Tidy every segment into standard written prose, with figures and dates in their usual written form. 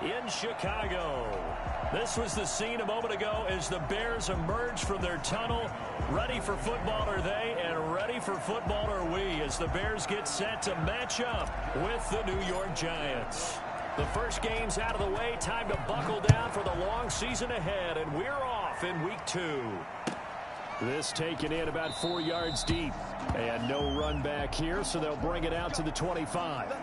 in Chicago. This was the scene a moment ago as the Bears emerged from their tunnel. Ready for football are they, and ready for football are we as the Bears get set to match up with the New York Giants. The first game's out of the way. Time to buckle down for the long season ahead, and we're off in week 2. This taken in about 4 yards deep. And no run back here, so they'll bring it out to the 25.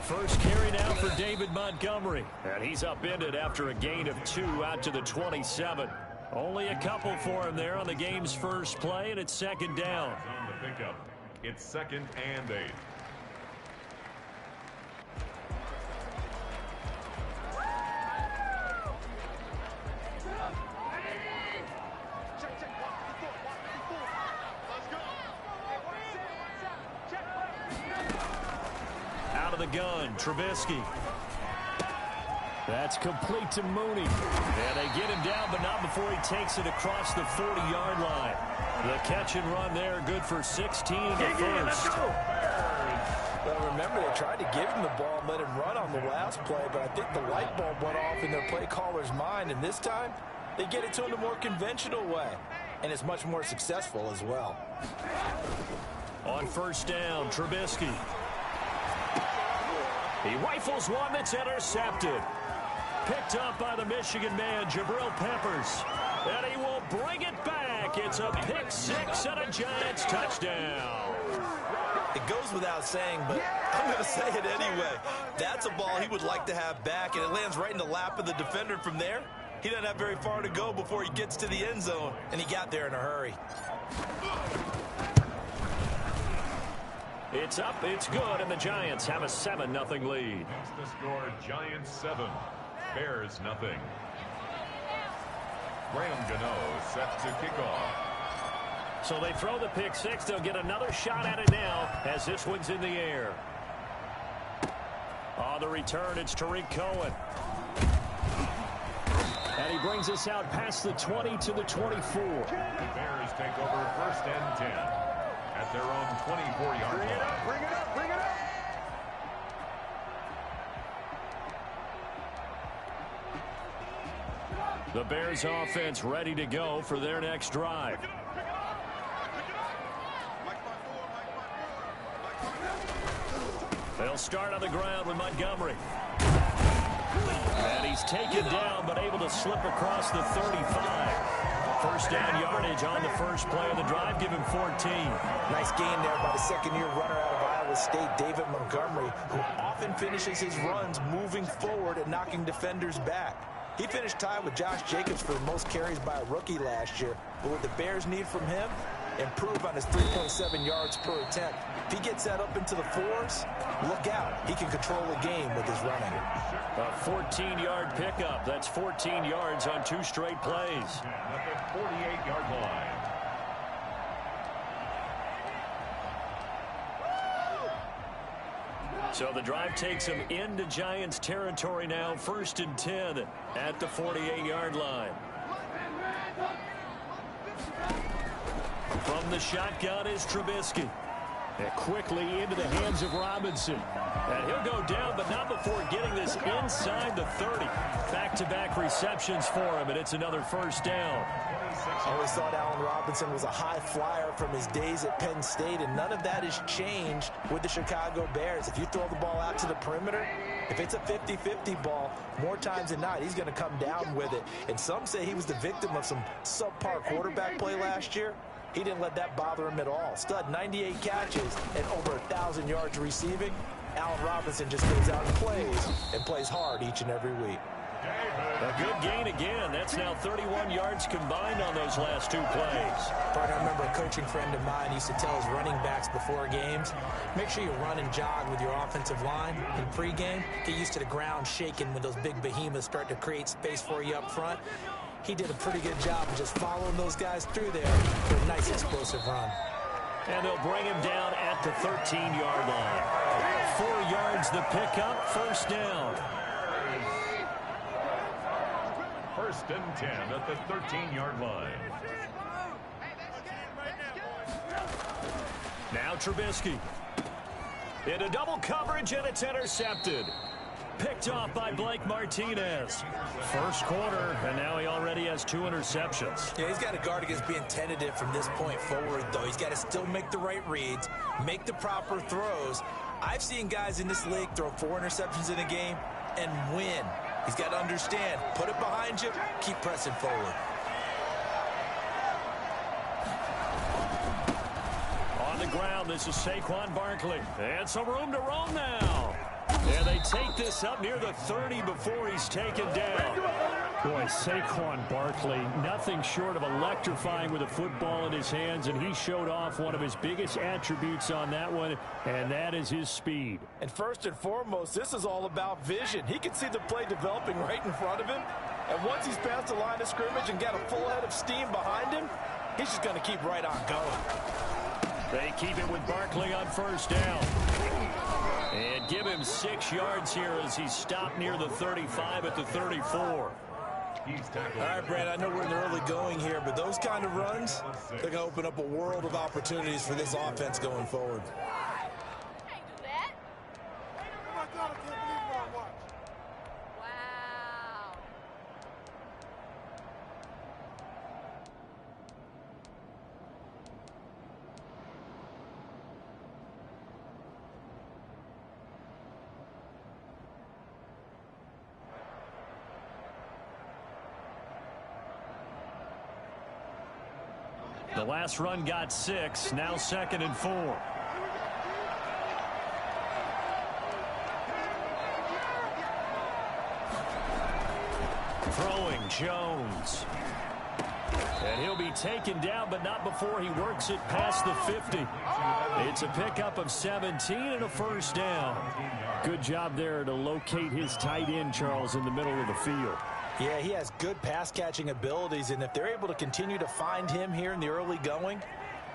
First carry now for David Montgomery. And he's upended after a gain of 2 out to the 27. Only a couple for him there on the game's first play, and it's second down. On the pickup, it's 2nd and 8. Out of the gun, Trubisky. That's complete to Mooney. And they get him down, but not before he takes it across the 40-yard line. The catch and run there, good for 16 in the first. Well, remember, they tried to give him the ball and let him run on the last play, but I think the light bulb went off in their play caller's mind, and this time they get it to him the more conventional way, and it's much more successful as well. On first down, Trubisky. He rifles one that's intercepted. Picked up by the Michigan man, Jabril Peppers. And he will bring it back. It's a pick 6 and a Giants touchdown. It goes without saying, but I'm going to say it anyway. That's a ball he would like to have back, and it lands right in the lap of the defender from there. He doesn't have very far to go before he gets to the end zone, and he got there in a hurry. It's up, it's good, and the Giants have a 7-0 lead. That's the score, Giants 7, Bears nothing. Graham Gano set to kick off. So they throw the pick 6. They'll get another shot at it now as this one's in the air. On the return, it's Tariq Cohen. And he brings us out past the 20 to the 24. The Bears take over 1st and 10 at their own 24-yard line. Bring it up, bring it up. The Bears offense ready to go for their next drive. They'll start on the ground with Montgomery. And he's taken down but able to slip across the 35. First down yardage on the first play of the drive. Give him 14. Nice gain there by the second-year runner out of Iowa State, David Montgomery, who often finishes his runs moving forward and knocking defenders back. He finished tied with Josh Jacobs for the most carries by a rookie last year. But what the Bears need from him, improve on his 3.7 yards per attempt. If he gets that up into the 4s, look out. He can control the game with his running. A 14-yard pickup. That's 14 yards on 2 straight plays. At the 48-yard line. So the drive takes him into Giants territory now. 1st and 10 at the 48-yard line. From the shotgun is Trubisky. And quickly into the hands of Robinson. And he'll go down, but not before getting this inside the 30. Back-to-back receptions for him, and it's another first down. I always thought Allen Robinson was a high flyer from his days at Penn State, and none of that has changed with the Chicago Bears. If you throw the ball out to the perimeter, if it's a 50-50 ball, more times than not, he's going to come down with it. And some say he was the victim of some subpar quarterback play last year. He didn't let that bother him at all. Stud, 98 catches and over 1,000 yards receiving. Allen Robinson just goes out and plays hard each and every week. A good gain again. That's now 31 yards combined on those last two plays. Bart, I remember a coaching friend of mine used to tell his running backs before games, make sure you run and jog with your offensive line in pregame. Get used to the ground shaking when those big behemoths start to create space for you up front. He did a pretty good job of just following those guys through there for a nice explosive run. And they'll bring him down at the 13-yard line. 4 yards the pickup, first down. First and 10 at the 13-yard line. Now Trubisky. Into double coverage, and it's intercepted. Picked off by Blake Martinez. First quarter, and now he already has 2 interceptions. Yeah, he's got to guard against being tentative from this point forward, though. He's got to still make the right reads, make the proper throws. I've seen guys in this league throw 4 interceptions in a game and win. He's got to understand, put it behind you, keep pressing forward. On the ground, this is Saquon Barkley. And some room to roam now. And they take this up near the 30 before he's taken down. Boy, Saquon Barkley, nothing short of electrifying with a football in his hands, and he showed off one of his biggest attributes on that one, and that is his speed. And first and foremost, this is all about vision. He can see the play developing right in front of him, and once he's past the line of scrimmage and got a full head of steam behind him, he's just going to keep right on going. They keep it with Barkley on first down. And give him 6 yards here as he stopped near the 35 at the 34. He's tackled. All right, Brad, I know we're in the early going here, but those kind of runs, they're going to open up a world of opportunities for this offense going forward. The last run got 6, now 2nd and 4. Throwing Jones. And he'll be taken down, but not before he works it past the 50. It's a pickup of 17 and a first down. Good job there to locate his tight end, Charles, in the middle of the field. Yeah, he has good pass-catching abilities, and if they're able to continue to find him here in the early going,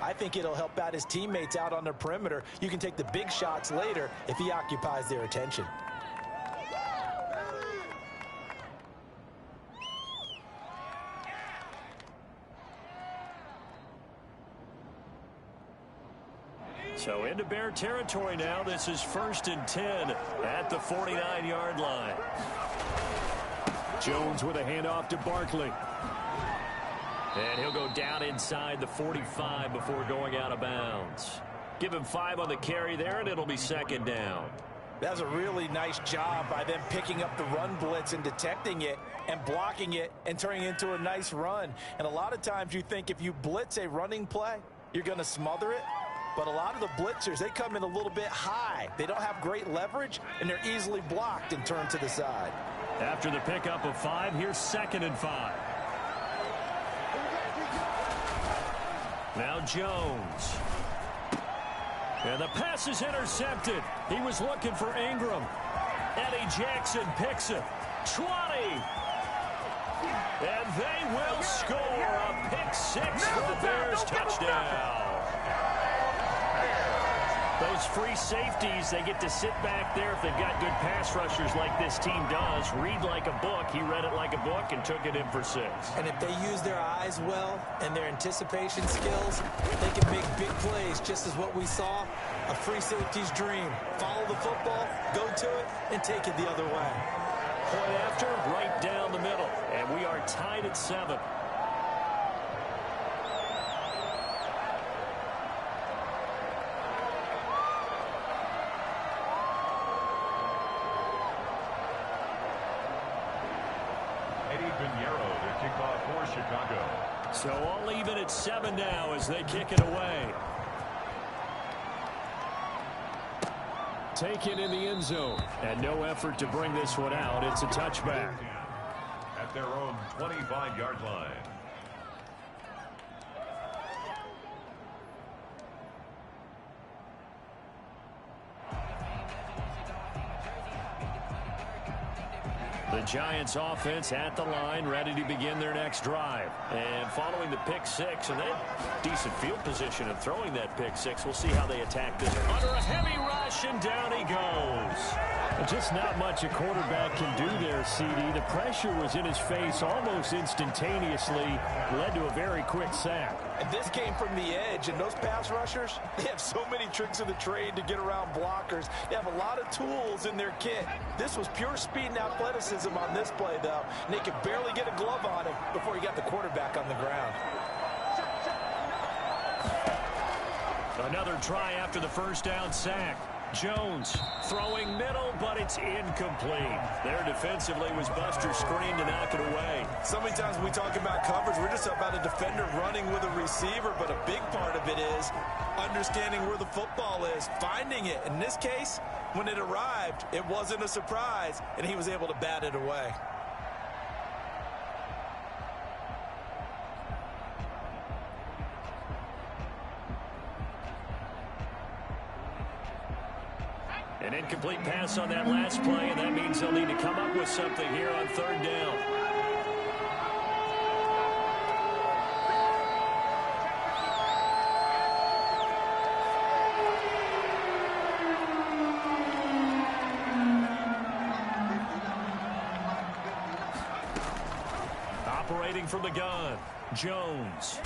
I think it'll help out his teammates out on the perimeter. You can take the big shots later if he occupies their attention. So into Bear territory now. This is 1st and 10 at the 49-yard line. Jones with a handoff to Barkley. And he'll go down inside the 45 before going out of bounds. Give him 5 on the carry there, and it'll be 2nd down. That's a really nice job by them picking up the run blitz and detecting it and blocking it and turning it into a nice run. And a lot of times you think if you blitz a running play, you're going to smother it. But a lot of the blitzers, they come in a little bit high. They don't have great leverage, and they're easily blocked and turned to the side. After the pickup of 5, here's 2nd and 5. Now Jones. And the pass is intercepted. He was looking for Ingram. Eddie Jackson picks it. 20. And they will score a pick 6 for the Bears. Touchdown. Those free safeties, they get to sit back there if they've got good pass rushers like this team does. Read like a book. He read it like a book and took it in for 6. And if they use their eyes well and their anticipation skills, they can make big plays, just as what we saw. A free safety's dream. Follow the football, go to it, and take it the other way. Point after, right down the middle. And we are tied at 7. So all even at 7 now as they kick it away. Taken in the end zone. And no effort to bring this one out. It's a touchback. at their own 25-yard line. The Giants offense at the line, ready to begin their next drive. And following the pick six, and that decent field position of throwing that pick six, we'll see how they attack this. Under a heavy rush, and down he goes. Just not much a quarterback can do there, CD. The pressure was in his face almost instantaneously, led to a very quick sack. And this came from the edge, and those pass rushers, they have so many tricks of the trade to get around blockers. They have a lot of tools in their kit. This was pure speed and athleticism on this play, though, and they could barely get a glove on him before he got the quarterback on the ground. Another try after the first down sack. Jones throwing middle, but it's incomplete. There defensively was Buster Screen to knock it away. So many times when we talk about coverage, we're just about a defender running with a receiver, but a big part of it is understanding where the football is, finding it. In this case, when it arrived, it wasn't a surprise, and he was able to bat it away. An incomplete pass on that last play, and that means they'll need to come up with something here on third down. Operating from the gun, Jones.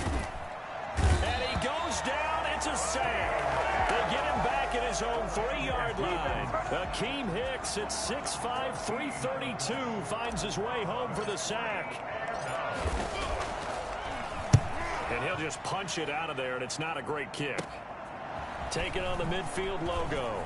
And he goes down. It's a sack. They get him back at his own 3-yard line. Akeem Hicks at 6'5", 332 finds his way home for the sack. And he'll just punch it out of there, and it's not a great kick. Taking on the midfield logo.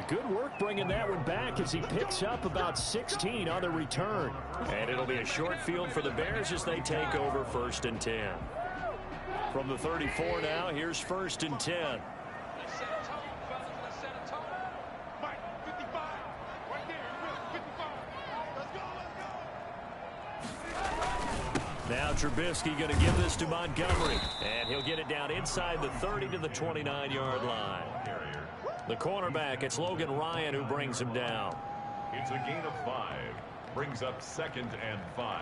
Good work bringing that one back as he picks up about 16 on the return. And it'll be a short field for the Bears as they take over 1st and 10. From the 34 now, here's 1st and 10. Now Trubisky going to give this to Montgomery. And he'll get it down inside the 30 to the 29-yard line. The cornerback, it's Logan Ryan who brings him down. It's a gain of 5. Brings up 2nd and 5.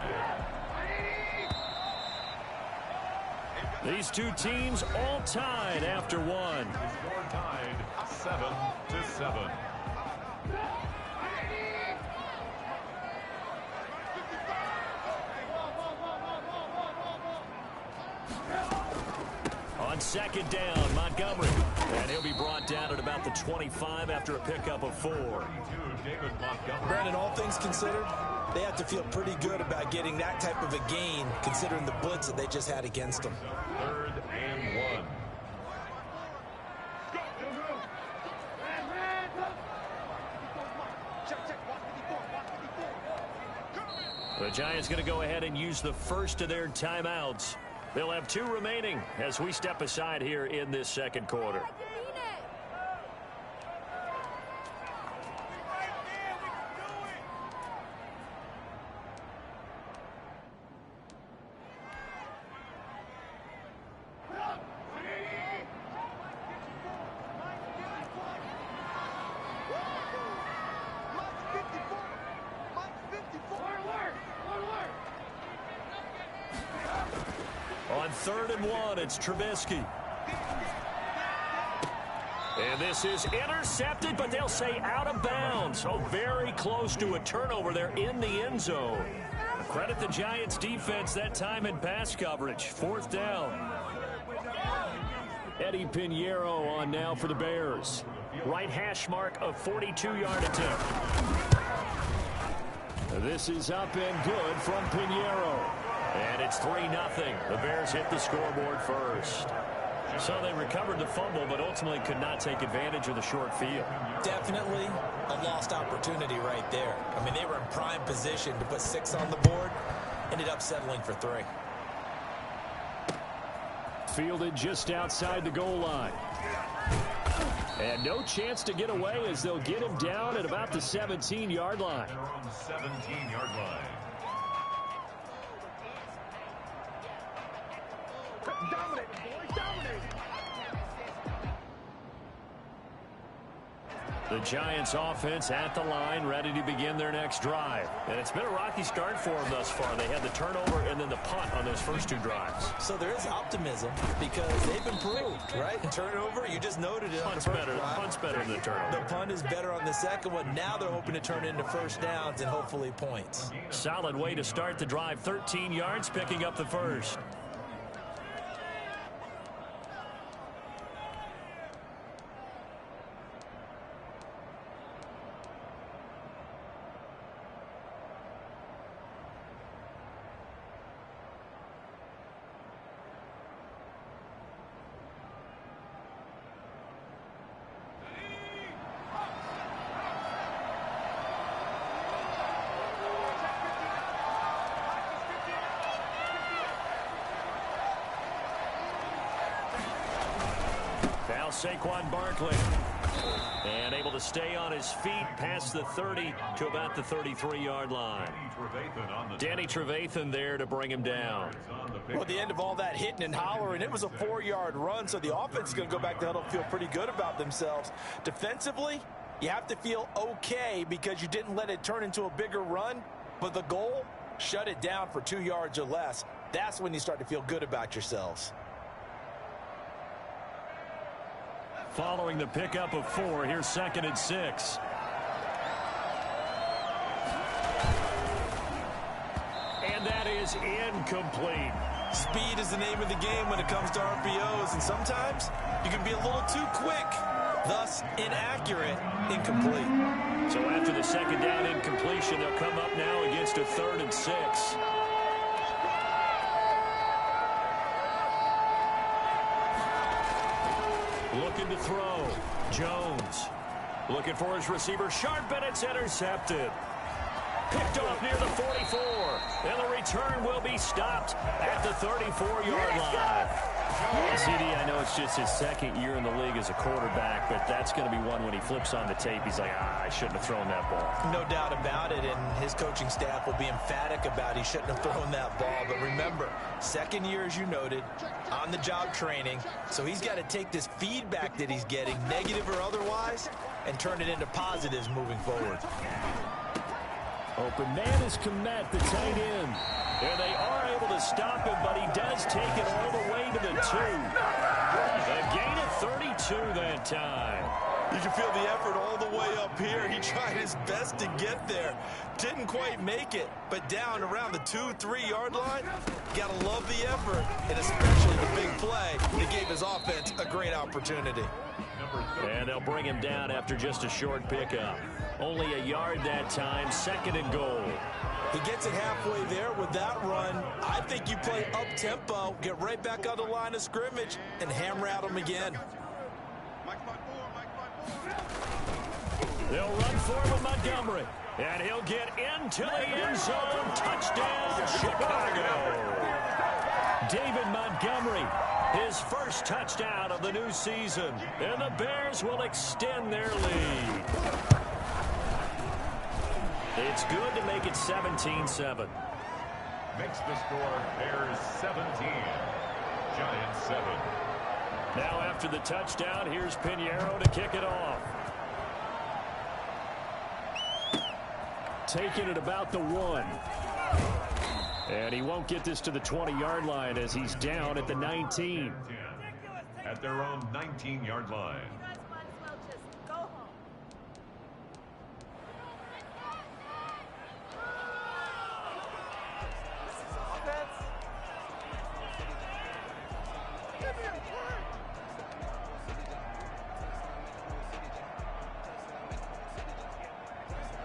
These two teams all tied after one. The score tied 7-7. On 2nd down, Montgomery. And he'll be brought down at about the 25 after a pickup of 4. Brandon, all things considered, they have to feel pretty good about getting that type of a gain, considering the blitz that they just had against them. 3rd and 1. The Giants going to go ahead and use the first of their timeouts. They'll have 2 remaining as we step aside here in this second quarter. On 3rd and 1, it's Trubisky. And this is intercepted, but they'll say out of bounds. So very close to a turnover there in the end zone. Credit the Giants defense that time in pass coverage. 4th down. Eddie Pinheiro on now for the Bears. Right hash mark of 42-yard attempt. This is up and good from Pinheiro. And it's 3-0. The Bears hit the scoreboard first. So they recovered the fumble, but ultimately could not take advantage of the short field. Definitely a lost opportunity right there. I mean, they were in prime position to put 6 on the board. Ended up settling for 3. Fielded just outside the goal line. And no chance to get away as they'll get him down at about the 17-yard line. They're on the 17-yard line. Dominate, boys, dominate. The Giants offense at the line, ready to begin their next drive. And it's been a rocky start for them thus far. They had the turnover and then the punt on those first two drives. So there is optimism because they've improved, right? Turnover, you just noted it. Punt's better than the turnover. The punt is better on the second one. Now they're hoping to turn into first downs and hopefully points. Solid way to start the drive. 13 yards, picking up the first. Saquon Barkley. And able to stay on his feet past the 30 to about the 33-yard line. Danny Trevathan there to bring him down. Well, at the end of all that hitting and hollering, it was a 4-yard run, so the offense is going to go back to huddle and feel pretty good about themselves. Defensively, you have to feel okay because you didn't let it turn into a bigger run, but the goal, shut it down for 2 yards or less. That's when you start to feel good about yourselves. Following the pickup of 4, here's 2nd and 6. And that is incomplete. Speed is the name of the game when it comes to RPOs, and sometimes you can be a little too quick, thus inaccurate, incomplete. So after the 2nd down incompletion, they'll come up now against a 3rd and 6. Looking to throw. Jones. Looking for his receiver. Sharp, and it's intercepted. Picked off near the 44. And the return will be stopped at the 34-yard line. CD, I know it's just his 2nd year in the league as a quarterback, but that's going to be one when he flips on the tape. He's like, I shouldn't have thrown that ball. No doubt about it, and his coaching staff will be emphatic about he shouldn't have thrown that ball. But remember, 2nd year, as you noted, on-the-job training. So he's got to take this feedback that he's getting, negative or otherwise, and turn it into positives moving forward. Open man is Kmet, the tight end. And they are able to stop him, but he does take it all the way to the 2. A gain of 32 that time. You can feel the effort all the way up here. He tried his best to get there. Didn't quite make it, but down around the 2-3 yard line, gotta love the effort, and especially the big play that gave his offense a great opportunity. And they'll bring him down after just a short pickup. Only a yard that time, 2nd and goal. He gets it halfway there with that run. I think you play up-tempo, get right back on the line of scrimmage, and hammer at him again. They'll run forward Montgomery, and he'll get into the end zone. Touchdown, Chicago. David Montgomery, his first touchdown of the new season, and the Bears will extend their lead. It's good to make it 17-7. Makes the score Bears 17, Giants 7. Now after the touchdown, here's Pinheiro to kick it off. Taking it about the 1. And he won't get this to the 20-yard line as he's down at the 19. At their own 19-yard line.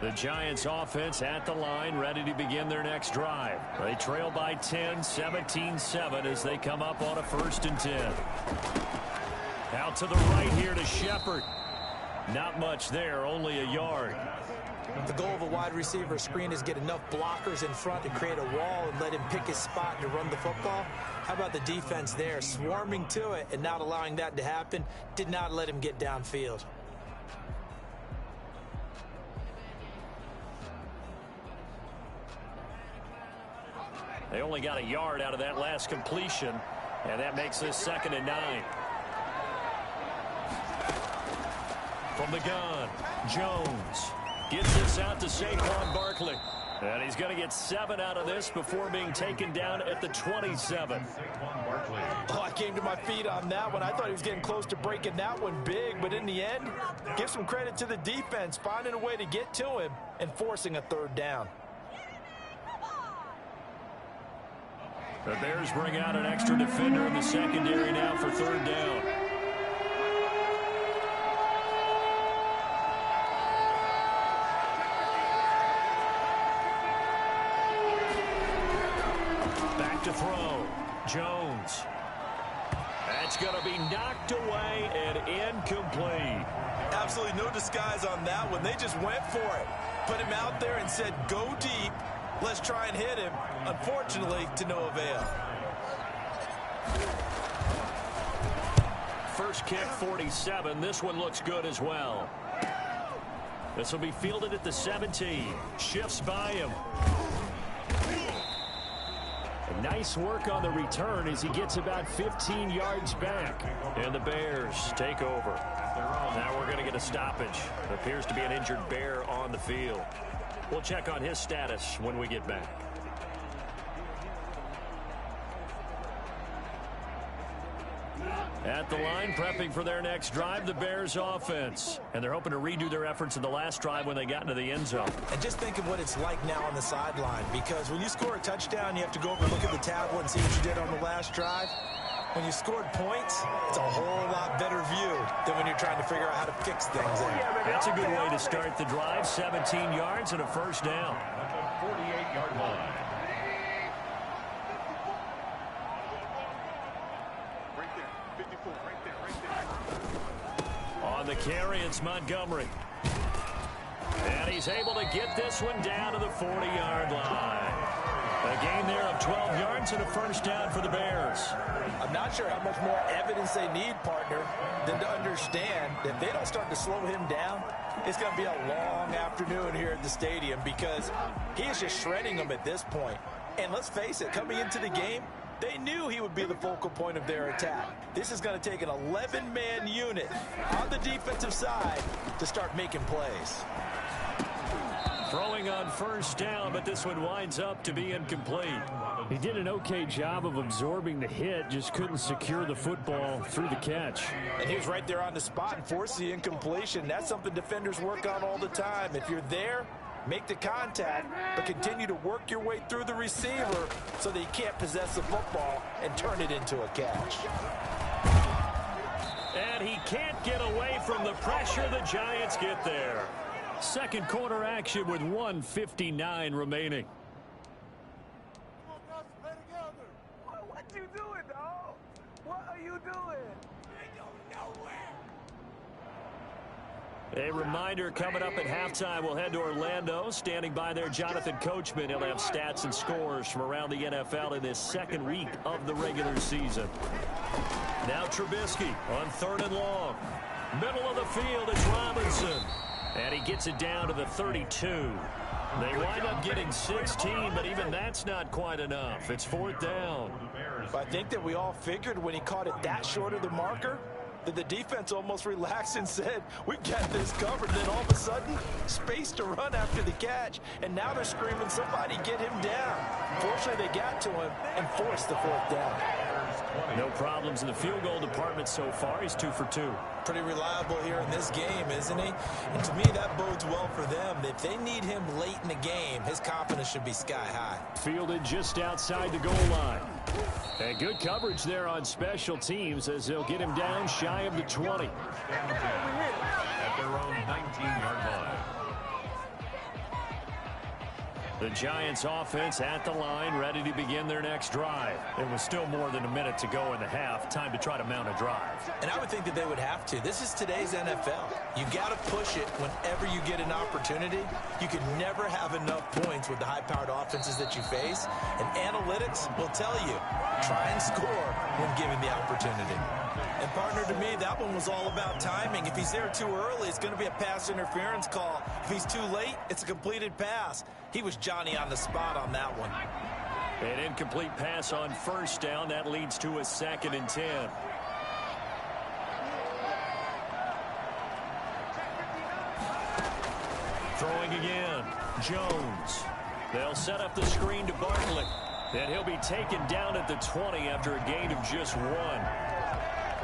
The Giants offense at the line, ready to begin their next drive. They trail by 10, 17-7 as they come up on a 1st and 10. Out to the right here to Shepard. Not much there, only a yard. The goal of a wide receiver screen is get enough blockers in front to create a wall and let him pick his spot to run the football. How about the defense there, swarming to it and not allowing that to happen? Did not let him get downfield. They only got a yard out of that last completion, and that makes this 2nd and 9. From the gun, Jones gets this out to Saquon Barkley. And he's going to get 7 out of this before being taken down at the 27. Oh, I came to my feet on that one. I thought he was getting close to breaking that one big, but in the end, give some credit to the defense, finding a way to get to him and forcing a 3rd down. The Bears bring out an extra defender in the secondary now for 3rd down. Back to throw. Jones. That's going to be knocked away and incomplete. Absolutely no disguise on that one. They just went for it. Put him out there and said, go deep. Let's try and hit him. Unfortunately, to no avail. First kick, 47. This one looks good as well. This will be fielded at the 17. Shifts by him. Nice work on the return as he gets about 15 yards back. And the Bears take over. Now we're going to get a stoppage. It appears to be an injured Bear on the field. We'll check on his status when we get back. At the line, prepping for their next drive, the Bears offense. And they're hoping to redo their efforts in the last drive when they got into the end zone. And just think of what it's like now on the sideline, because when you score a touchdown, you have to go over and look at the tablet and see what you did on the last drive. When you scored points, it's a whole lot better view than when you're trying to figure out how to fix things there. That's a good way to start the drive. 17 yards and a 1st down. At the 48-yard line. On the carry, it's Montgomery. And he's able to get this one down to the 40-yard line. A gain there of 12 yards and a 1st down for the Bears. I'm not sure how much more evidence they need, partner, than to understand that if they don't start to slow him down, it's going to be a long afternoon here at the stadium, because he is just shredding them at this point. And let's face it, coming into the game, they knew he would be the focal point of their attack. This is going to take an 11-man unit on the defensive side to start making plays. Throwing on 1st down, but this one winds up to be incomplete. He did an okay job of absorbing the hit, just couldn't secure the football through the catch. And he was right there on the spot and forced the incompletion. That's something defenders work on all the time. If you're there, make the contact, but continue to work your way through the receiver so that he can't possess the football and turn it into a catch. And he can't get away from the pressure. The Giants get there. 2nd quarter action with 1:59 remaining. What you doing, dog? What are you doing? I don't know where. A reminder, coming up at halftime, we'll head to Orlando. Standing by there, Jonathan Coachman. He'll have stats and scores from around the NFL in this 2nd week of the regular season. Now Trubisky on 3rd and long. Middle of the field, it's Robinson. And he gets it down to the 32. They wind up getting 16, but even that's not quite enough. It's 4th down. I think that we all figured when he caught it that short of the marker, that the defense almost relaxed and said, we've got this covered. Then all of a sudden, space to run after the catch. And now they're screaming, somebody get him down. Fortunately, they got to him and forced the 4th down. No problems in the field goal department so far. He's 2 for 2. Pretty reliable here in this game, isn't he? And to me, that bodes well for them. If they need him late in the game, his confidence should be sky high. Fielded just outside the goal line. And good coverage there on special teams as they'll get him down shy of the 20. At their own 19-yard line. The Giants offense at the line, ready to begin their next drive. It was still more than a minute to go in the half. Time to try to mount a drive. And I would think that they would have to. This is today's NFL. You got to push it whenever you get an opportunity. You can never have enough points with the high-powered offenses that you face. And analytics will tell you, try and score when given the opportunity. And partner, to me, that one was all about timing. If he's there too early, it's going to be a pass interference call. If he's too late, it's a completed pass. He was Johnny on the spot on that one. An incomplete pass on first down. That leads to a 2nd and 10. Throwing again. Jones. They'll set up the screen to Barkley. And he'll be taken down at the 20 after a gain of just 1.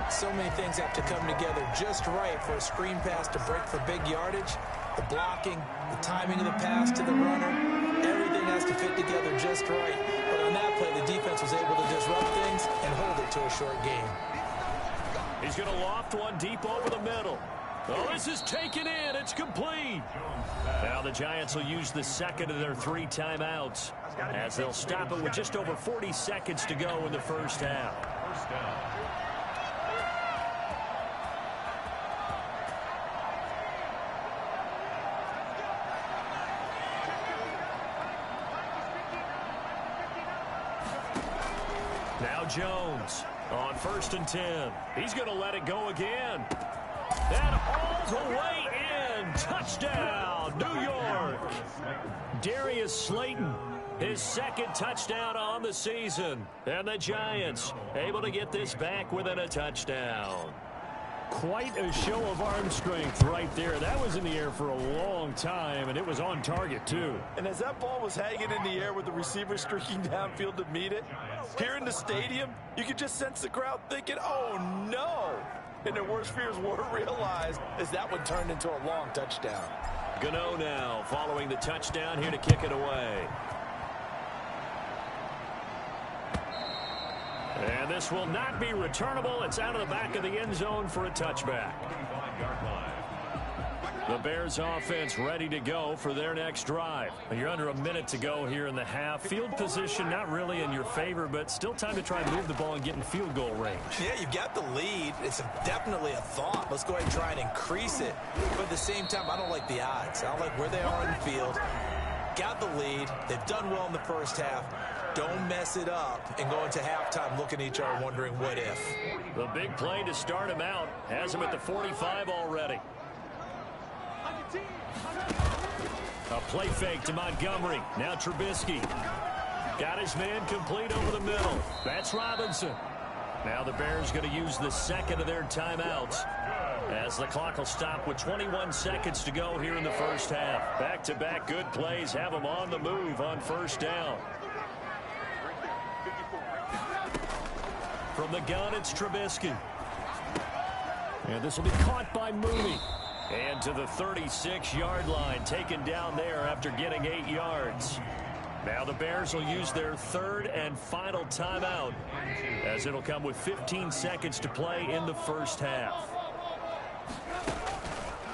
So many things have to come together just right for a screen pass to break for big yardage. The blocking, the timing of the pass to the runner, everything has to fit together just right. But on that play, the defense was able to disrupt things and hold it to a short game. He's going to loft one deep over the middle. Oh, this is taken in. It's complete. Now the Giants will use the second of their 3 timeouts as they'll stop it with just over 40 seconds to go in the first half. First down. Now Jones on 1st and 10. He's going to let it go again. And all the way in. Touchdown, New York. Darius Slayton, his 2nd touchdown on the season. And the Giants able to get this back within a touchdown. Quite a show of arm strength right there. That was in the air for a long time, and it was on target, too. And as that ball was hanging in the air with the receiver streaking downfield to meet it, here in the stadium, you could just sense the crowd thinking, oh, no. And their worst fears were realized as that one turned into a long touchdown. Gano now following the touchdown here to kick it away. And this will not be returnable. It's out of the back of the end zone for a touchback. 25-yard line. The Bears offense ready to go for their next drive. You're under a minute to go here in the half. Field position not really in your favor, but still time to try and move the ball and get in field goal range. Yeah, you've got the lead. It's definitely a thought. Let's go ahead and try and increase it. But at the same time, I don't like the odds. I don't like where they are on the field. Got the lead. They've done well in the first half. Don't mess it up and go into halftime looking at each other wondering what if. The big play to start him out has him at the 45 already. A play fake to Montgomery. Now Trubisky. Got his man complete over the middle. That's Robinson. Now the Bears going to use the 2nd of their timeouts as the clock will stop with 21 seconds to go here in the first half. Back-to-back good plays have them on the move on first down. From the gun, it's Trubisky. And this will be caught by Mooney. And to the 36-yard line, taken down there after getting 8 yards. Now the Bears will use their 3rd and final timeout as it'll come with 15 seconds to play in the first half.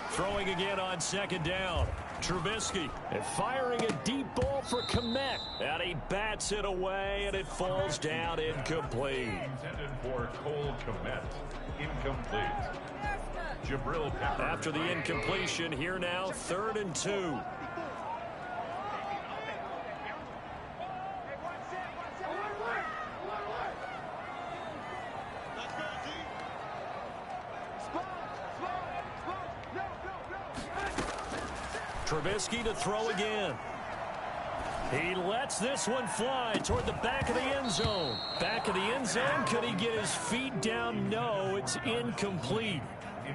Throwing again on 2nd down. Trubisky and firing a deep ball for Kmet. And he bats it away, and it falls down incomplete. Intended for Cole Kmet. Incomplete. Jabril Peppers. After the incompletion, here now, 3rd and 2. Trubisky to throw again. He lets this one fly toward the back of the end zone. Back of the end zone. Could he get his feet down? No, it's incomplete.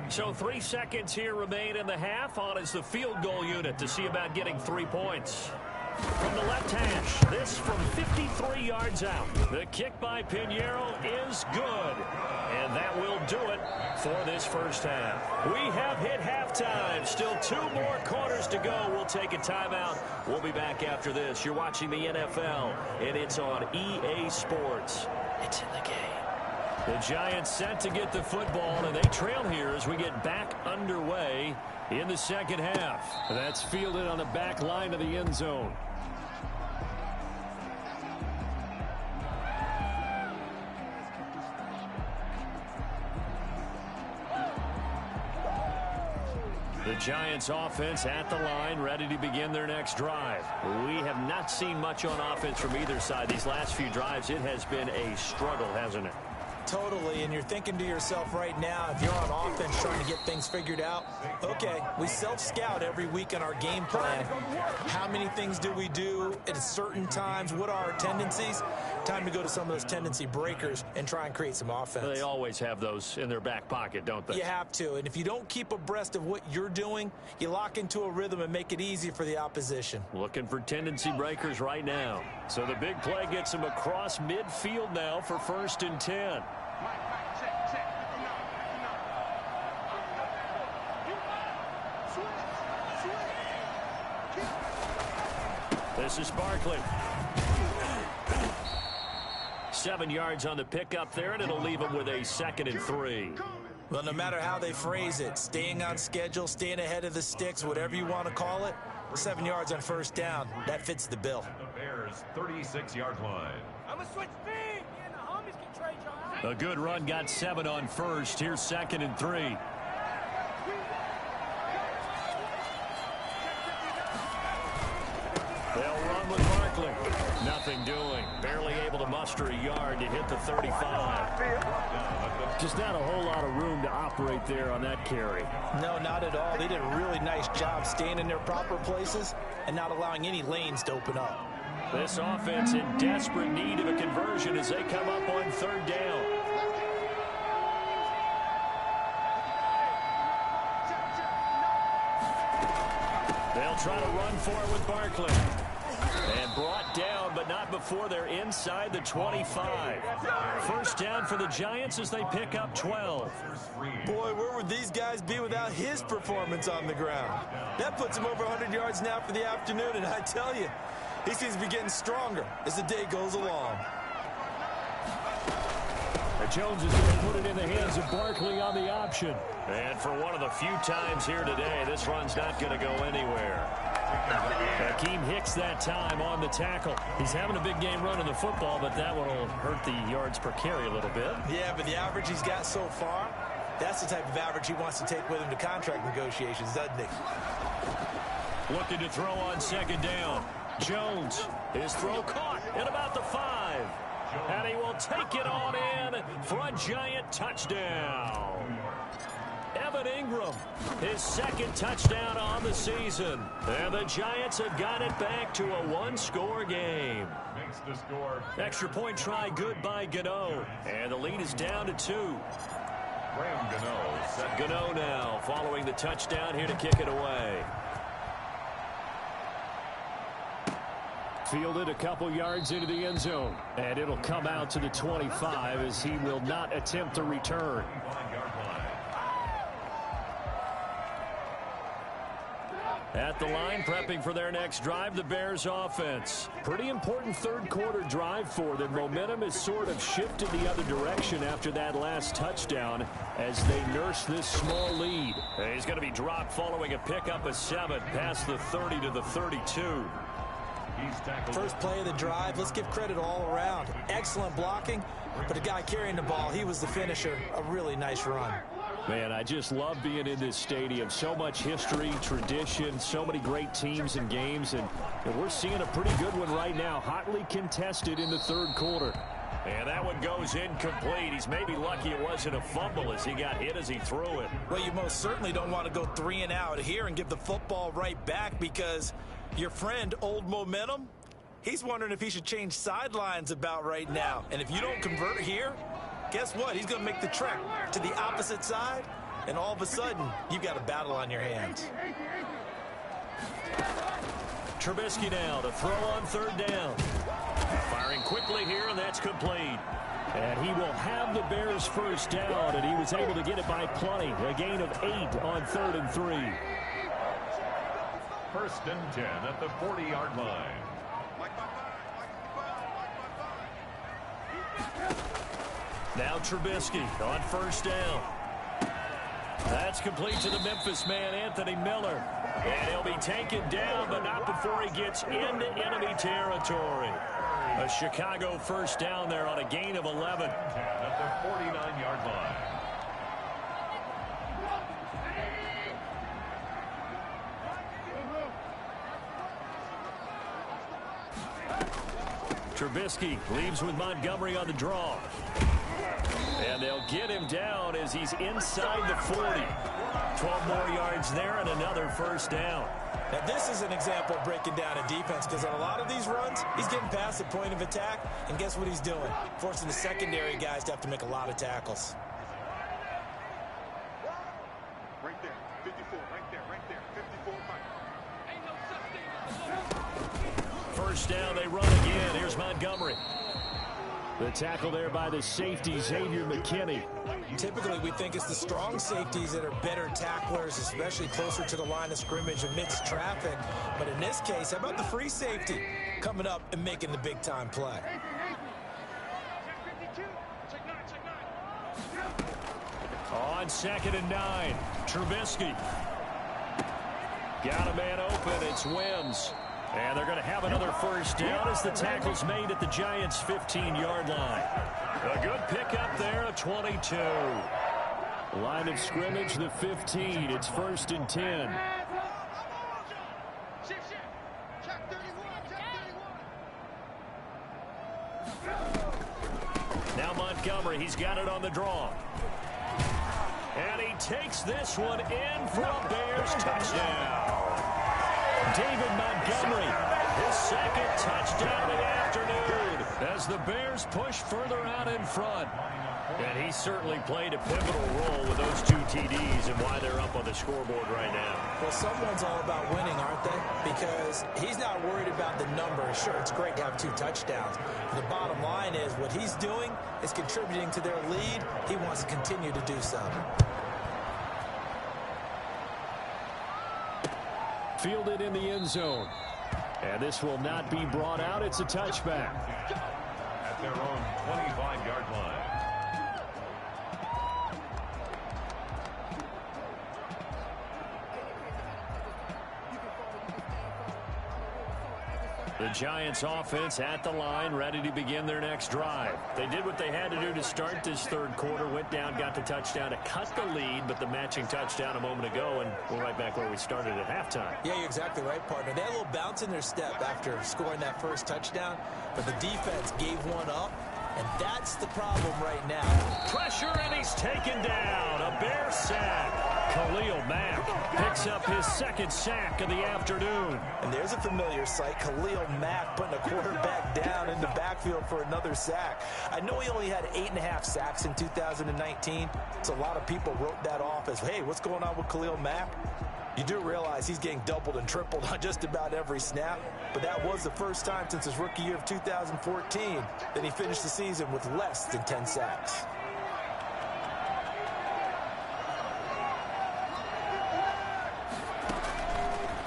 So 3 seconds here remain in the half. On is the field goal unit to see about getting 3 points. From the left hash, this from 53 yards out. The kick by Pinheiro is good. And that will do it for this first half. We have hit halftime. Still 2 more quarters to go. We'll take a timeout. We'll be back after this. You're watching the NFL, and it's on EA Sports. It's in the game. The Giants set to get the football, and they trail here as we get back underway in the second half. That's fielded on the back line of the end zone. The Giants offense at the line, ready to begin their next drive. We have not seen much on offense from either side. These last few drives, it has been a struggle, hasn't it? Totally, and you're thinking to yourself right now, if you're on offense trying to get things figured out, okay, we self-scout every week in our game plan. How many things do we do at certain times? What are our tendencies? Time to go to some of those tendency breakers and try and create some offense. They always have those in their back pocket, don't they? You have to, and if you don't keep abreast of what you're doing, you lock into a rhythm and make it easy for the opposition. Looking for tendency breakers right now. So the big play gets him across midfield now for 1st and 10. This is Barkley. 7 yards on the pickup there, and it'll leave him with a 2nd and 3. Well, no matter how they phrase it, staying on schedule, staying ahead of the sticks, whatever you want to call it, 7 yards on 1st down, that fits the bill. The Bears' 36-yard line. I'm going to switch speed. The homies can trade y'all out. A good run got 7 on 1st. Here's 2nd and 3. They'll run with Barkley. Nothing doing. Barely able to muster a yard to hit the 35. Just not a whole lot of room to operate there on that carry. No, not at all. They did a really nice job staying in their proper places and not allowing any lanes to open up. This offense in desperate need of a conversion as they come up on 3rd down. They'll try to run for it with Barkley. And brought down, but not before they're inside the 25. 1st down for the Giants as they pick up 12. Boy, where would these guys be without his performance on the ground? That puts him over 100 yards now for the afternoon, and I tell you, he seems to be getting stronger as the day goes along. Jones is going to put it in the hands of Barkley on the option. And for one of the few times here today, this run's not going to go anywhere. Akeem Hicks that time on the tackle. He's having a big game running the football, but that one will hurt the yards per carry a little bit. Yeah, but the average he's got so far, that's the type of average he wants to take with him to contract negotiations, doesn't he? Looking to throw on 2nd down. Jones, his throw caught at about the 5. And he will take it on in for a Giant touchdown. Evan Ingram, his 2nd touchdown on the season. And the Giants have got it back to a 1-score game. Makes the score. Extra point try good by Gano. And the lead is down to 2. Graham Gano set. Gano now following the touchdown here to kick it away. Fielded a couple yards into the end zone. And it'll come out to the 25 as he will not attempt to return. At the line, prepping for their next drive, the Bears offense. Pretty important 3rd quarter drive for them. Momentum has sort of shifted the other direction after that last touchdown as they nurse this small lead. He's going to be dropped following a pickup of 7 past the 30 to the 32. First play of the drive, let's give credit all around. Excellent blocking, but the guy carrying the ball, he was the finisher. A really nice run. Man, I just love being in this stadium. So much history, tradition, so many great teams and games, and we're seeing a pretty good one right now. Hotly contested in the 3rd quarter. And that one goes incomplete. He's maybe lucky it wasn't a fumble as he got hit as he threw it. Well, you most certainly don't want to go 3 and out here and give the football right back because your friend, Old Momentum, he's wondering if he should change sidelines about right now. And if you don't convert here, guess what? He's going to make the trek to the opposite side, and all of a sudden, you've got a battle on your hands. Trubisky now to throw on 3rd down. Firing quickly here, and that's complete. And he will have the Bears' 1st down, and he was able to get it by plenty. A gain of 8 on 3rd and 3. 1st and 10 at the 40-yard line. Now Trubisky on 1st down. That's complete to the Memphis man, Anthony Miller. And he'll be taken down, but not before he gets into enemy territory. A Chicago 1st down there on a gain of 11. At the 49-yard line. Trubisky leaves with Montgomery on the draw. And they'll get him down as he's inside the 40. 12 more yards there and another first down. Now, this is an example of breaking down a defense because on a lot of these runs, he's getting past the point of attack, and guess what he's doing? Forcing the secondary guys to have to make a lot of tackles. Right there, 54, right there, 54, First down, they run again. Here's Montgomery. The tackle there by the safety, Xavier McKinney. Typically, we think it's the strong safeties that are better tacklers, especially closer to the line of scrimmage amidst traffic. But in this case, how about the free safety coming up and making the big-time play? On 2nd and 9, Trubisky. Got a man open. It's Wims. And they're going to have another first down as the tackle's made at the Giants' 15-yard line. A good pickup there, a 22. Line of scrimmage, the 15. It's 1st and 10. Now Montgomery, he's got it on the draw. And he takes this one in for a Bears touchdown. David Montgomery, his second touchdown of the afternoon as the Bears push further out in front. And he certainly played a pivotal role with those 2 TDs and why they're up on the scoreboard right now. Well, someone's all about winning, aren't they? Because he's not worried about the number. Sure, it's great to have 2 touchdowns. But the bottom line is what he's doing is contributing to their lead. He wants to continue to do so. Fielded in the end zone. And this will not be brought out. It's a touchback. At their own 25-yard line. The Giants offense at the line, ready to begin their next drive. They did what they had to do to start this third quarter, went down, got the touchdown to cut the lead, but the matching touchdown a moment ago, and we're right back where we started at halftime. Yeah, you're exactly right, partner. They had a little bounce in their step after scoring that first touchdown, but the defense gave one up, and that's the problem right now. Pressure, and he's taken down. A Bear sack. Khalil Mack picks up his second sack of the afternoon. And there's a familiar sight. Khalil Mack putting a quarterback down in the backfield for another sack. I know he only had 8.5 sacks in 2019, so a lot of people wrote that off as, hey, what's going on with Khalil Mack? You do realize he's getting doubled and tripled on just about every snap, but that was the first time since his rookie year of 2014 that he finished the season with less than 10 sacks.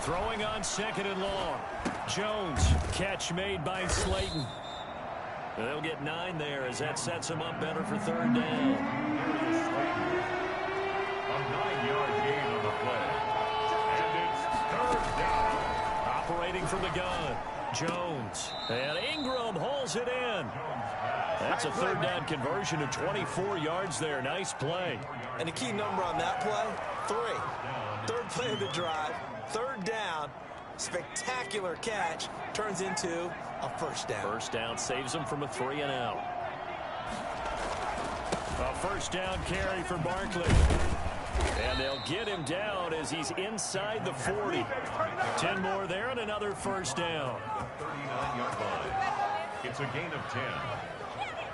Throwing on 2nd and long. Jones, catch made by Slayton. They'll get 9 there as that sets him up better for 3rd down. A 9-yard gain on the play. And it's 3rd down. Operating from the gun. Jones. And Ingram holds it in. That's a 3rd down conversion of 24 yards there. Nice play. And the key number on that play, 3. 3rd play of the drive. 3rd down, spectacular catch, turns into a first down. First down saves him from a 3 and out. A first down carry for Barkley. And they'll get him down as he's inside the 40. 10 more there and another first down. 39-yard line. It's a gain of 10.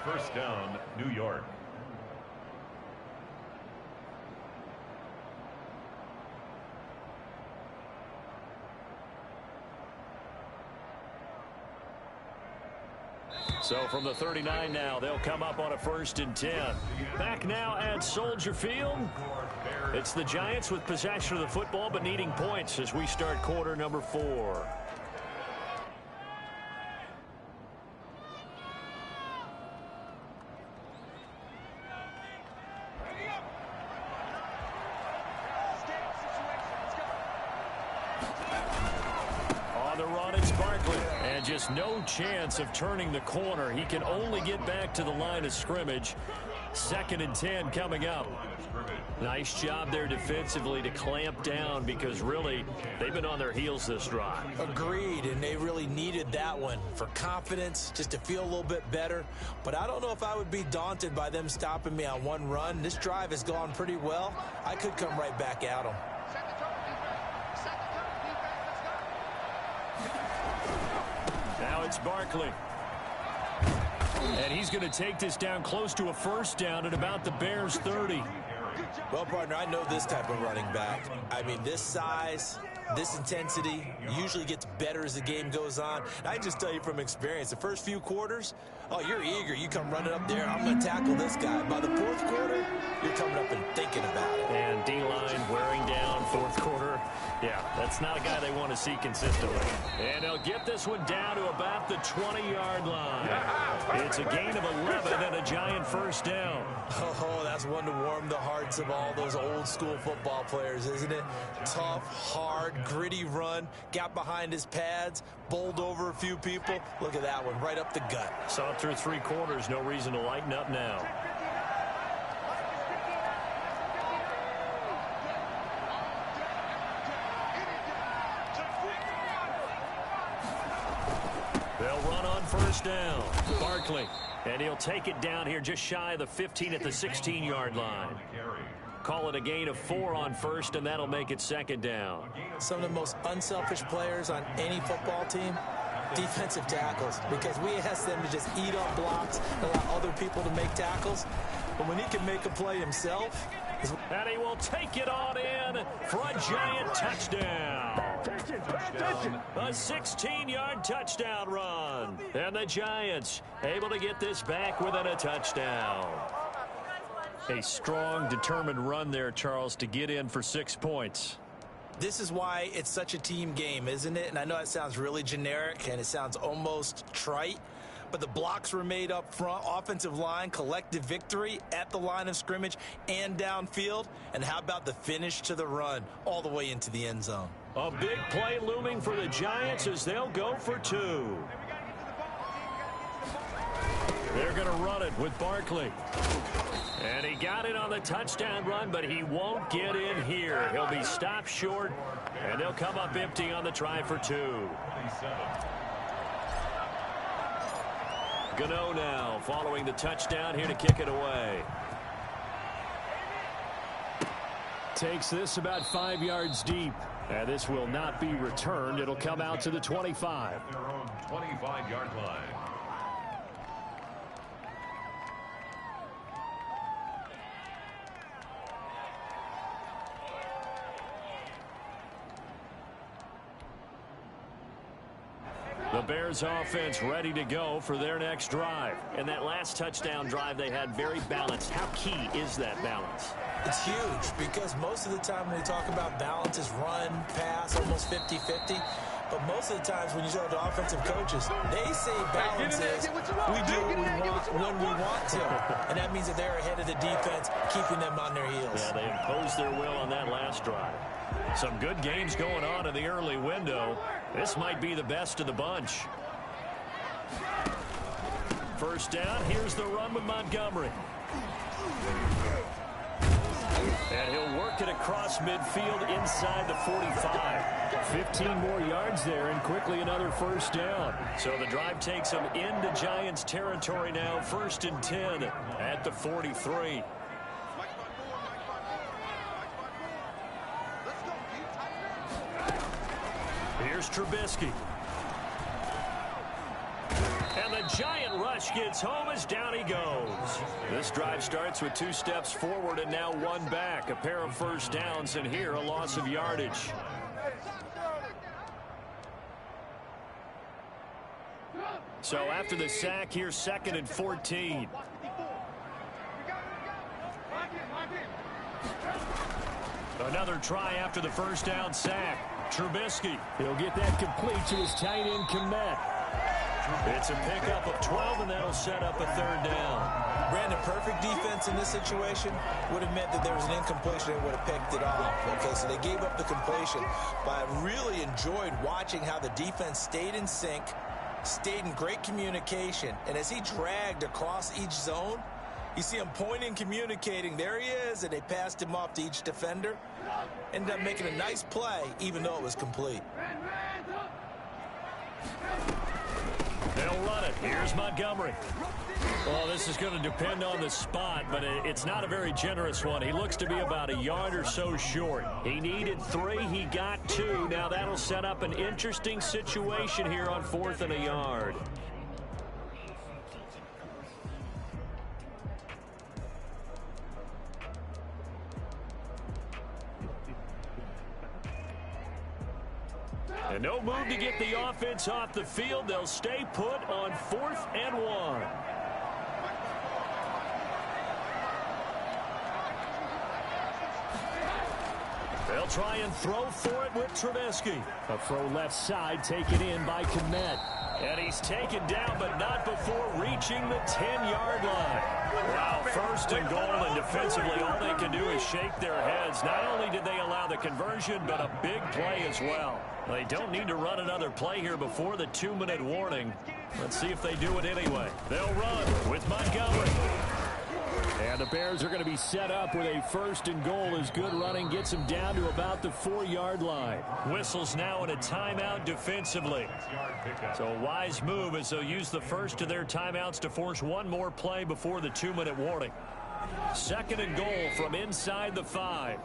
First down, New York. So from the 39 now, they'll come up on a 1st and 10. Back now at Soldier Field. It's the Giants with possession of the football but needing points as we start quarter number 4. On the run, it's Barkley. And just no chance of turning the corner. He can only get back to the line of scrimmage. 2nd and 10 coming up. Nice job there defensively to clamp down because really they've been on their heels this drive. Agreed, and they really needed that one for confidence, just to feel a little bit better. But I don't know if I would be daunted by them stopping me on one run. This drive has gone pretty well. I could come right back at them. Now it's Barkley. And he's going to take this down close to a first down at about the Bears' 30. Well, partner, I know this type of running back. I mean, this size, this intensity usually gets better as the game goes on. And I just tell you from experience, the first few quarters, oh, you're eager. You come running up there, I'm going to tackle this guy. By the 4th quarter, you're coming up and thinking about it. And D-line wearing down 4th quarter. Yeah, that's not a guy they want to see consistently. And they'll get this one down to about the 20-yard line. It's a gain of 11 and a Giant first down. Oh, that's one to warm the hearts of all those old-school football players, isn't it? Tough, hard, gritty run, got behind his pads, bowled over a few people. Look at that one, right up the gut. Saw it through 3 quarters, no reason to lighten up now. They'll run on first down. Barkley. And he'll take it down here just shy of the 15 at the 16-yard line. Call it a gain of 4 on first, and that'll make it 2nd down. Some of the most unselfish players on any football team, defensive tackles, because we ask them to just eat up blocks and allow other people to make tackles. But when he can make a play himself... And he will take it on in for a Giant touchdown. A 16-yard touchdown run. And the Giants able to get this back within a touchdown. A strong, determined run there, Charles, to get in for 6 points. This is why it's such a team game, isn't it? And I know it sounds really generic and it sounds almost trite, but the blocks were made up front, offensive line, collective victory at the line of scrimmage and downfield. And how about the finish to the run all the way into the end zone? A big play looming for the Giants as they'll go for 2. They're going to run it with Barkley. And he got it on the touchdown run, but he won't get in here. He'll be stopped short, and they'll come up empty on the try for 2. Gano now following the touchdown here to kick it away. Takes this about 5 yards deep. And this will not be returned. It'll come out to the 25. Their own 25-yard line. The Bears offense ready to go for their next drive. And that last touchdown drive they had very balanced. How key is that balance? It's huge because most of the time when we talk about balance is run, pass, almost 50-50. But most of the times when you talk to offensive coaches, they say balance is we do what we want when we want to. And that means that they're ahead of the defense, keeping them on their heels. Yeah, they imposed their will on that last drive. Some good games going on in the early window. This might be the best of the bunch. First down, here's the run with Montgomery. And he'll work it across midfield inside the 45. 15 more yards there and quickly another first down. So the drive takes them into Giants territory now. 1st and 10 at the 43. Here's Trubisky. And the Giant rush gets home as down he goes. This drive starts with 2 steps forward and now 1 back. A pair of first downs and here a loss of yardage. So after the sack, here's 2nd and 14. Another try after the first down sack. Trubisky. He'll get that complete to his tight end, Kmet. It's a pickup of 12, and that'll set up a 3rd down. Brandon, perfect defense in this situation would have meant that there was an incompletion. They would have picked it off. Okay, so they gave up the completion. But I really enjoyed watching how the defense stayed in sync, stayed in great communication. And as he dragged across each zone, You see him pointing, communicating. There he is, and they passed him off to each defender. Ended up making a nice play, even though it was complete. They'll run it. Here's Montgomery. Well, this is going to depend on the spot, but it's not a very generous one. He looks to be about a yard or so short. He needed 3. He got 2. Now that'll set up an interesting situation here on 4th and a yard. And no move to get the offense off the field. They'll stay put on 4th and 1. They'll try and throw for it with Trubisky. A throw left side taken in by Kmet. And he's taken down, but not before reaching the 10-yard line. Wow, 1st and goal, and defensively all they can do is shake their heads. Not only did they allow the conversion, but a big play as well. They don't need to run another play here before the 2-minute warning. Let's see if they do it anyway. They'll run with Montgomery. And the Bears are going to be set up with a 1st and goal as good running gets them down to about the 4-yard line. Whistles now in a timeout defensively. So a wise move as they'll use the first of their timeouts to force one more play before the 2-minute warning. 2nd and goal from inside the 5.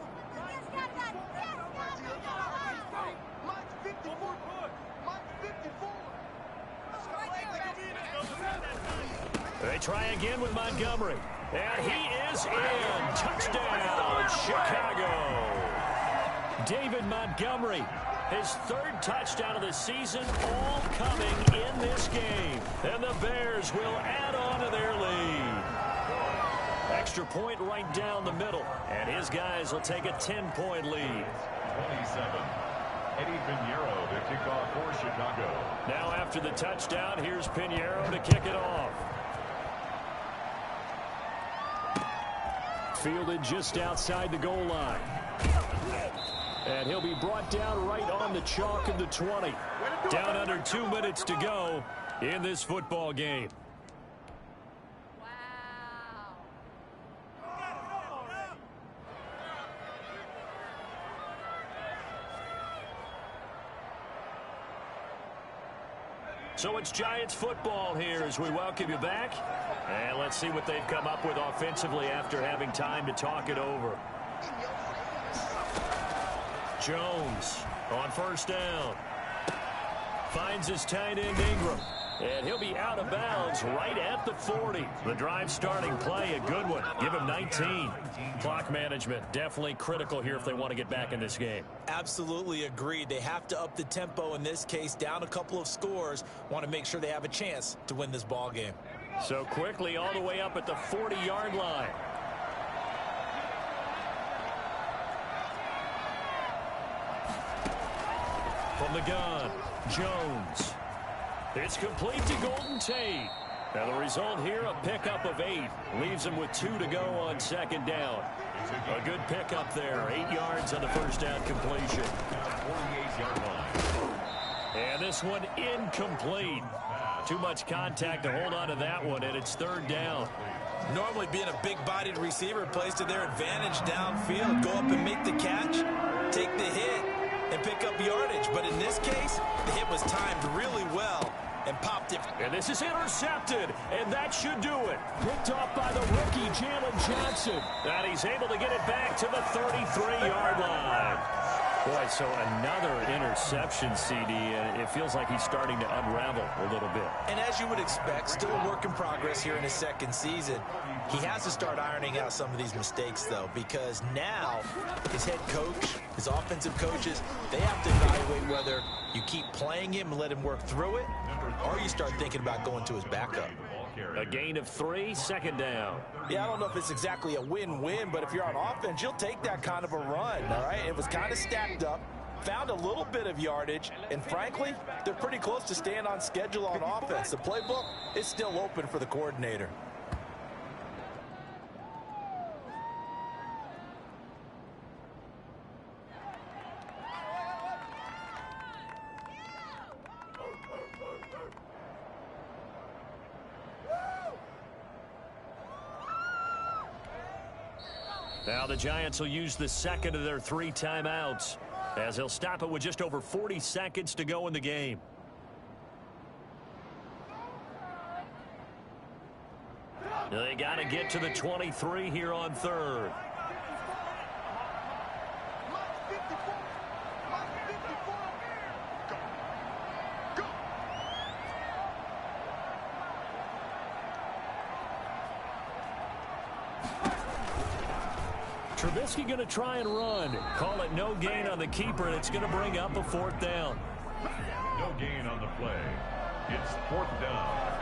They try again with Montgomery. And he is in. Touchdown, Chicago. David Montgomery, his 3rd touchdown of the season, all coming in this game. And the Bears will add on to their lead. Extra point right down the middle. And his guys will take a 10-point lead. 27. Eddie Pinheiro to kick off for Chicago. Now after the touchdown, here's Pinheiro to kick it off. Fielded just outside the goal line. And he'll be brought down right on the chalk of the 20. Down under 2 minutes to go in this football game. So it's Giants football here as we welcome you back. And let's see what they've come up with offensively after having time to talk it over. Jones on 1st down. Finds his tight end Ingram. And he'll be out of bounds right at the 40. The drive starting play, a good one. Give him 19. Clock management, definitely critical here if they want to get back in this game. Absolutely agreed. They have to up the tempo in this case, down a couple of scores. Want to make sure they have a chance to win this ball game. So quickly all the way up at the 40-yard line. From the gun, Jones. It's complete to Golden Tate. And the result here, a pickup of 8. Leaves him with 2 to go on 2nd down. A good pickup there. 8 yards on the 1st down completion. 48-yard line. And this one incomplete. Too much contact to hold on to that one, and it's 3rd down. Normally being a big-bodied receiver plays to their advantage downfield. Go up and make the catch, take the hit, and pick up yardage. But in this case, the hit was timed really well and popped it. And this is intercepted, and that should do it. Picked off by the rookie, Jalen Johnson. And he's able to get it back to the 33-yard line. Boy, so another interception, CD, and it feels like he's starting to unravel a little bit. And as you would expect, still a work in progress here in his 2nd season. He has to start ironing out some of these mistakes, though, because now his head coach, his offensive coaches, they have to evaluate whether you keep playing him and let him work through it, or you start thinking about going to his backup. A gain of 3, 2nd down. Yeah, I don't know if it's exactly a win-win, but if you're on offense, you'll take that kind of a run, all right? It was kind of stacked up, found a little bit of yardage, and frankly, they're pretty close to staying on schedule on offense. The playbook is still open for the coordinator. Now the Giants will use the second of their 3 timeouts as they'll stop it with just over 40 seconds to go in the game. They got to get to the 23 here on third. Trubisky going to try and run. Call it no gain on the keeper, and it's going to bring up a 4th down. No gain on the play. It's 4th down.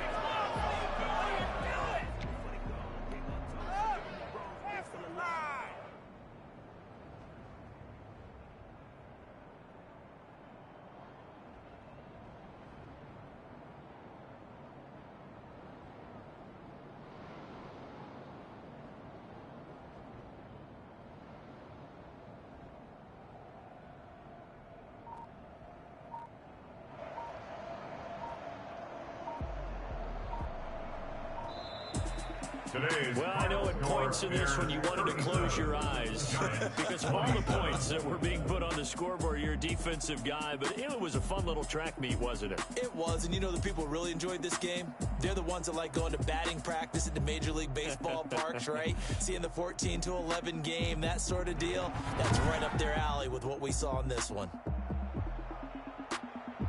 Well, I know at points in this when you wanted to close your eyes because of all the points that were being put on the scoreboard. You're a defensive guy, but it was a fun little track meet, wasn't it? It was, and you know the people really enjoyed this game? They're the ones that like going to batting practice at the Major League Baseball parks, right? Seeing the 14-11 game, that sort of deal. That's right up their alley with what we saw in this one.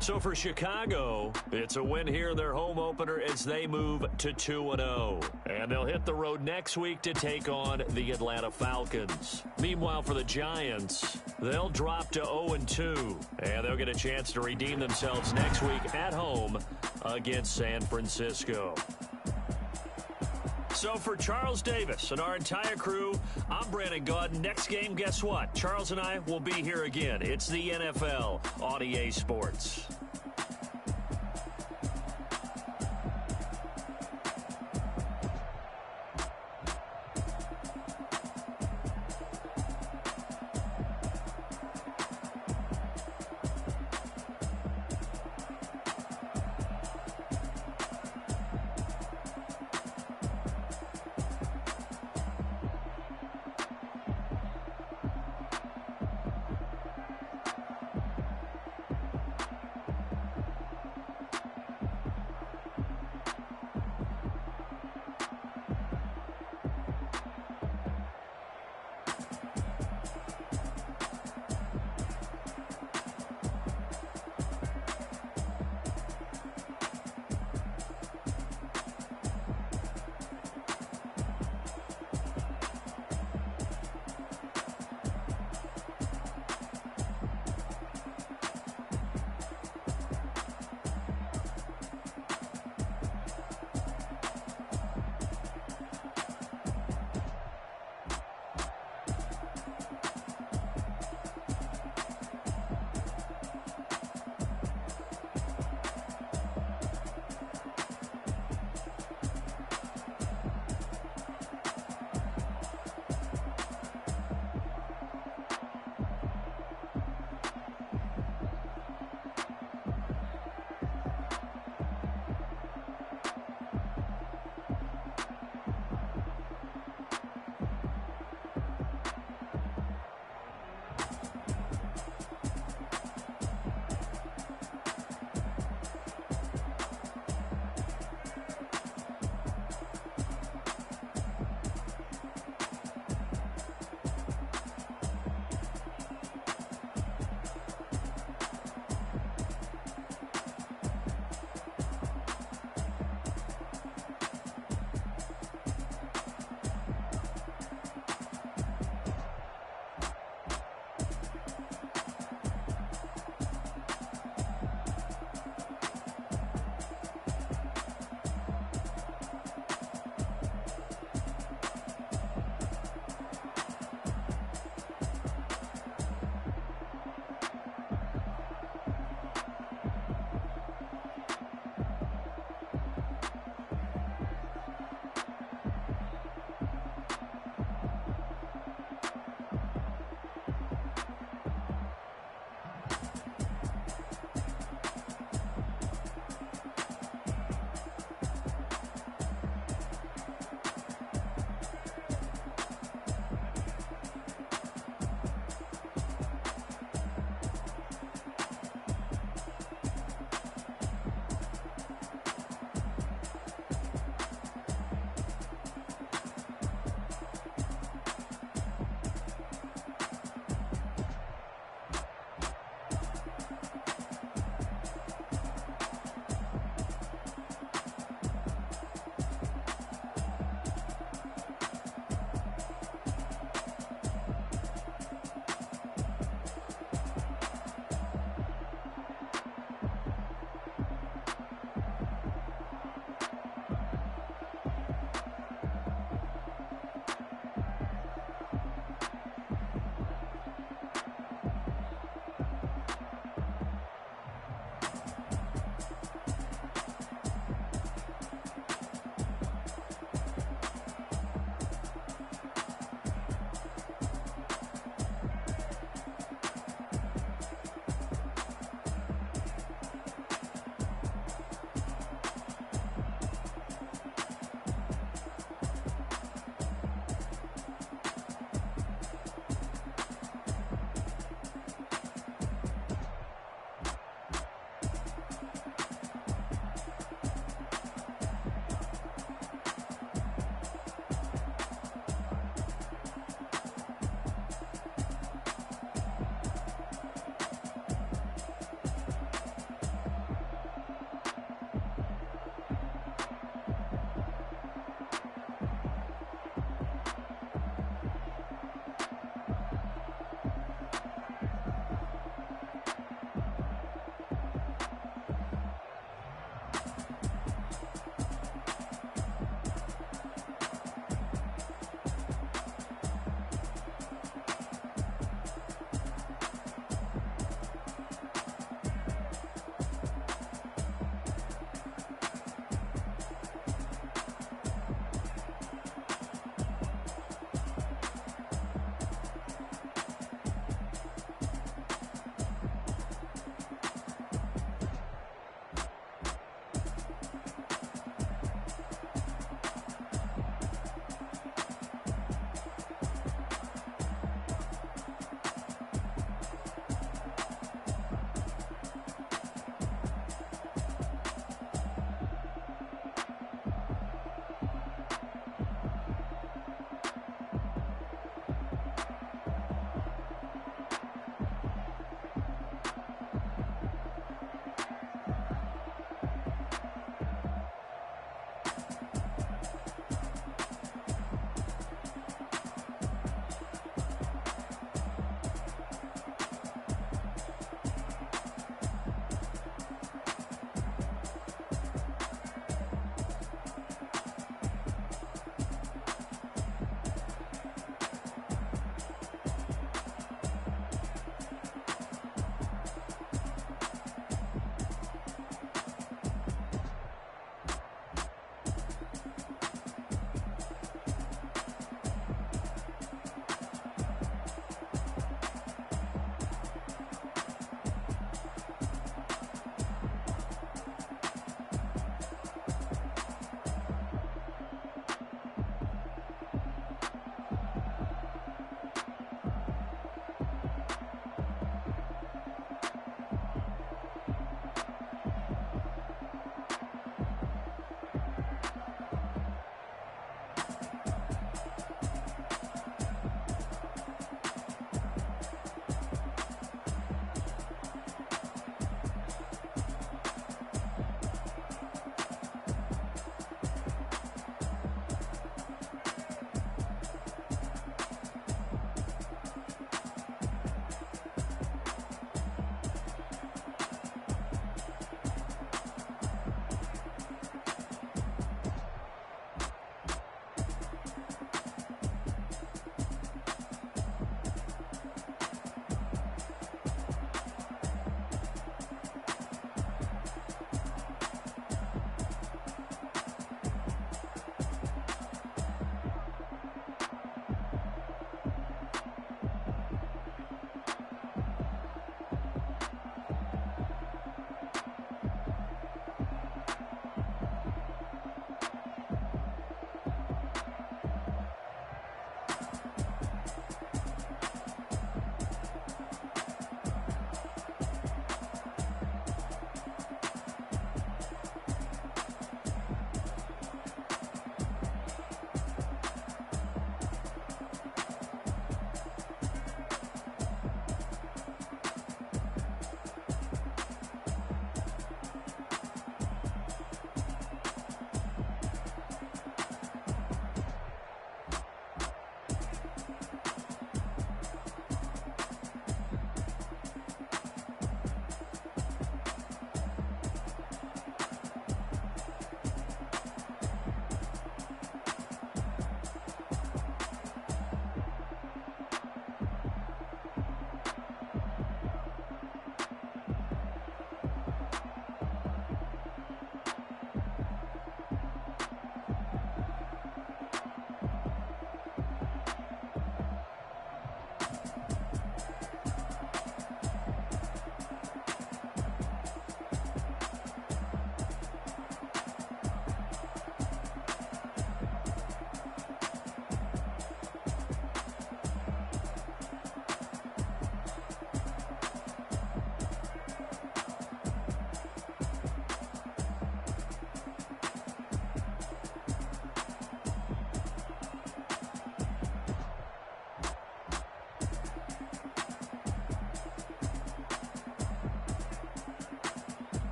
So for Chicago, it's a win here in their home opener as they move to 2-0. And they'll hit the road next week to take on the Atlanta Falcons. Meanwhile, for the Giants, they'll drop to 0-2. And they'll get a chance to redeem themselves next week at home against San Francisco. So for Charles Davis and our entire crew, I'm Brandon Gaudin. Next game, guess what? Charles and I will be here again. It's the NFL on EA Sports.